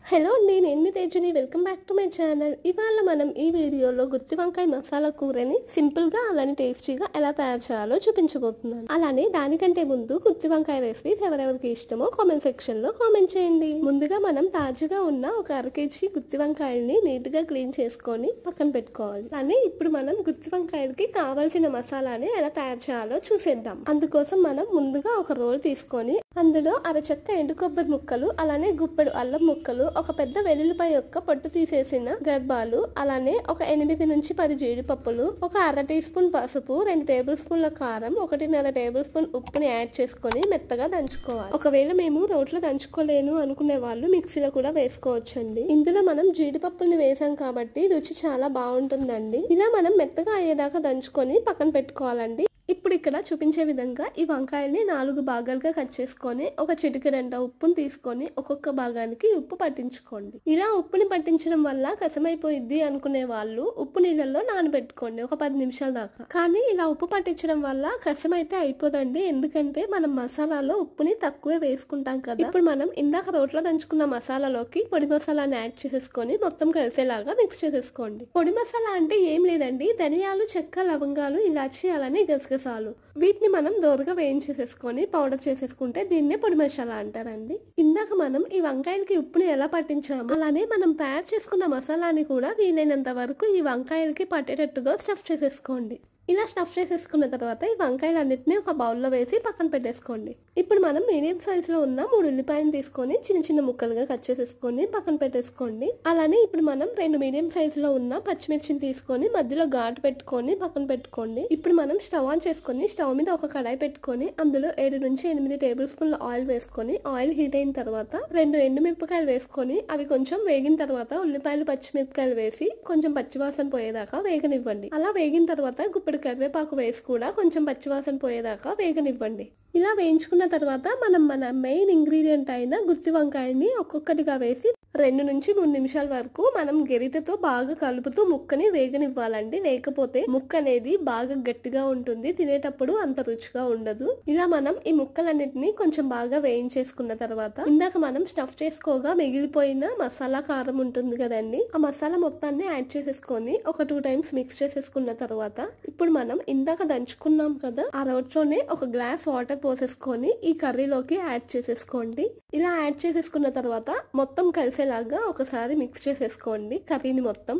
Hello అండి, నేను మీ తేజుని. Welcome back to my channel. ఇవాళ మనం ఈ వీడియోలో గుత్తి వంకాయ మసాలా కూరని సింపుల్గా అలానే టేస్టీగా ఎలా తయారు చేయాలో చూపించబోతున్నాను. అలానే దానికంటే ముందు గుత్తి వంకాయ రెసిపీస్ ఎవరెవరికి ఇష్టమో కామెంట్ సెక్షన్లో కామెంట్ చేయండి. ముందుగా మనం తాజాగా ఉన్న ఒక 1 kg గుత్తి వంకాయల్ని నీట్గా క్లీన్ చేసుకొని పక్కన పెట్టుకోవాలి. అలానే ఇప్పుడు మనం గుత్తి వంకాయలకి కావాల్సిన మసాలాని ఎలా తయారు చేయాలో చూసేద్దాం. అందుకోసం మనం ముందుగా ఒక రోల్ తీసుకొని అందులో అరచెక్క ఎండు కొబ్బరి ముక్కలు, అలానే గుప్పెడు అల్లం ముక్కలు, ఒక పెద్ద వెల్లుల్లిపాయ యొక్క పొట్టు తీసేసిన గర్భాలు, అలానే ఒక 8 నుంచి 10 జీడిపప్పులు, ఒక 1/2 టీ స్పూన్ పసుపు, 2 టేబుల్ స్పూన్ల కారం, 1.5 టేబుల్ స్పూన్ ఉప్పుని యాడ్ చేసుకొని మెత్తగా దంచుకోవాలి. ఒకవేళ మేము రోట్లో దంచుకోలేను అనుకునే వాళ్ళు మిక్సీలో కూడా వేసుకోవచ్చండి. ఇందులో మనం జీడిపప్పుల్ని వేసాం కాబట్టి రుచి చాలా బాగుంటుందండి. ఇలా మనం మెత్తగా అయ్యేదాకా దంచుకొని పక్కన పెట్టుకోవాలండి. ఇప్పుడు ఇక్కడ చూపించే విధంగా ఈ వంకాయల్ని 4 భాగాలుగా కట్ చేసుకొని ఒక చిటికెడంత ఉప్పుని తీసుకొని ఒక్కొక్క భాగానికి ఉప్పు పట్టించుకోండి. ఇలా ఉప్పుని పట్టించడం వల్ల కసమైపోయిద్ది అనుకునే వాళ్ళు ఉప్పు నీళ్ళల్లో నానబెట్టుకోండి ఒక 10 నిమిషాల దాకా. కానీ ఇలా ఉప్పు పట్టించడం వల్ల కసమైతే అయిపోదండి, ఎందుకంటే మనం మసాలాలో ఉప్పుని తక్కువే వేసుకుంటాం కదా. ఇప్పుడు మనం ఇందాక రోట్లో దంచుకున్న మసాలాలోకి పొడి మసాలాని యాడ్ చేసేసుకొని మొత్తం కలిసేలాగా మిక్స్ చేసేసుకోండి. పొడి మసాలా అంటే ఏం లేదండి, ధనియాలు, చెక్క, లవంగాలు, ఇలాచి, అలానే గసగసాలు, వీటిని మనం దోరగా వేయించేసేసుకొని పౌడర్ చేసేసుకుంటే దీన్నే పొడి మసాలా అంటారండి. ఇందాక మనం ఈ వంకాయలకి ఉప్పుని ఎలా పట్టించాము, అలానే మనం తయారు చేసుకున్న మసాలాని కూడా వీలైనంత వరకు ఈ వంకాయలకి పట్టేటట్టుగా స్టఫ్ చేసేసుకోండి. ఇలా స్టఫ్ చేసేసుకున్న తర్వాత ఈ వంకాయలన్నిటిని ఒక బౌల్లో వేసి పక్కన పెట్టేసుకోండి. ఇప్పుడు మనం మీడియం సైజులో ఉన్న 3 ఉల్లిపాయలు తీసుకొని చిన్న చిన్న ముక్కలుగా కట్ చేసేసుకొని పక్కన పెట్టేసుకోండి. అలానే ఇప్పుడు మనం 2 మీడియం సైజులో ఉన్న పచ్చిమిర్చిని తీసుకొని మధ్యలో ఘాటు పెట్టుకొని పక్కన పెట్టుకోండి. ఇప్పుడు మనం స్టవ్ ఆన్ చేసుకొని స్టవ్ మీద ఒక కడాయి పెట్టుకొని అందులో 7 నుంచి 8 టేబుల్ స్పూన్ల ఆయిల్ వేసుకొని ఆయిల్ హీట్ అయిన తర్వాత 2 ఎండుమిరపకాయలు వేసుకొని అవి కొంచెం వేగిన తర్వాత ఉల్లిపాయలు, పచ్చిమిరపకాయలు వేసి కొంచెం పచ్చివాసన పోయేదాకా వేగనివ్వండి. అలా వేగిన తర్వాత గుప్పెడు కరివేపాకు వేసి కూడా కొంచెం పచ్చివాసన పోయేదాకా వేగనివ్వండి. ఇలా వేయించుకున్న తర్వాత మనం మన మెయిన్ ఇంగ్రీడియంట్ అయిన గుత్తి వంకాయని ఒక్కొక్కటిగా వేసి 2 నుంచి 3 నిమిషాల వరకు మనం గరిటెతో బాగా కలుపుతూ ముక్కని వేగనివ్వాలండి. లేకపోతే ముక్క అనేది బాగా గట్టిగా ఉంటుంది, తినేటప్పుడు అంత రుచిగా ఉండదు. ఇలా మనం ఈ ముక్కలన్నిటిని కొంచెం బాగా వేయించేసుకున్న తర్వాత ఇందాక మనం స్టఫ్ చేసుకోగా మిగిలిపోయిన మసాలా కారం ఉంటుంది కదండి, ఆ మసాలా మొత్తాన్ని యాడ్ చేసేసుకొని ఒక 2 టైమ్స్ మిక్స్ చేసేసుకున్న తర్వాత ఇప్పుడు మనం ఇందాక దంచుకున్నాం కదా, ఆ రోట్లోనే ఒక గ్లాస్ వాటర్ పోసేసుకొని ఈ కర్రీలోకి యాడ్ చేసేసుకోండి. ఇలా యాడ్ చేసేసుకున్న తర్వాత మొత్తం కలిసేలాగా ఒకసారి మిక్స్ చేసేసుకోండి కర్రీని మొత్తం.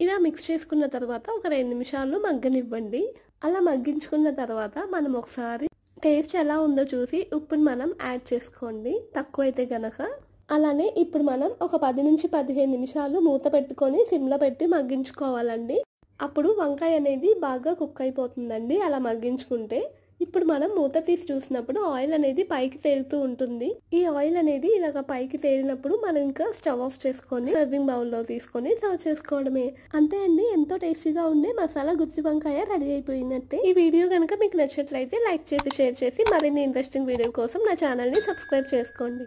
ఇలా మిక్స్ చేసుకున్న తర్వాత ఒక 2 నిమిషాలు మగ్గనివ్వండి. అలా మగ్గించుకున్న తర్వాత మనం ఒకసారి టేస్ట్ ఎలా ఉందో చూసి ఉప్పుని మనం యాడ్ చేసుకోండి తక్కువైతే గనక. అలానే ఇప్పుడు మనం ఒక 10 నుంచి 15 నిమిషాలు మూత పెట్టుకొని సిమ్లో పెట్టి మగ్గించుకోవాలండి. అప్పుడు వంకాయ అనేది బాగా కుక్ అయిపోతుందండి అలా మగ్గించుకుంటే. ఇప్పుడు మనం మూత తీసి చూసినప్పుడు ఆయిల్ అనేది పైకి తేలుతూ ఉంటుంది. ఈ ఆయిల్ అనేది ఇలాగ పైకి తేలినప్పుడు మనం ఇంకా స్టవ్ ఆఫ్ చేసుకొని సర్వింగ్ బౌల్లో తీసుకొని సర్వ్ చేసుకోవడమే. అంతే అండి, ఎంతో టేస్టీగా ఉండే మసాలా గుత్తి వంకాయ రెడీ అయిపోయినట్టే. ఈ వీడియో కనుక మీకు నచ్చినట్లయితే లైక్ చేసి, షేర్ చేసి మరిన్ని ఇంట్రెస్టింగ్ వీడియో కోసం నా ఛానల్ని సబ్స్క్రైబ్ చేసుకోండి.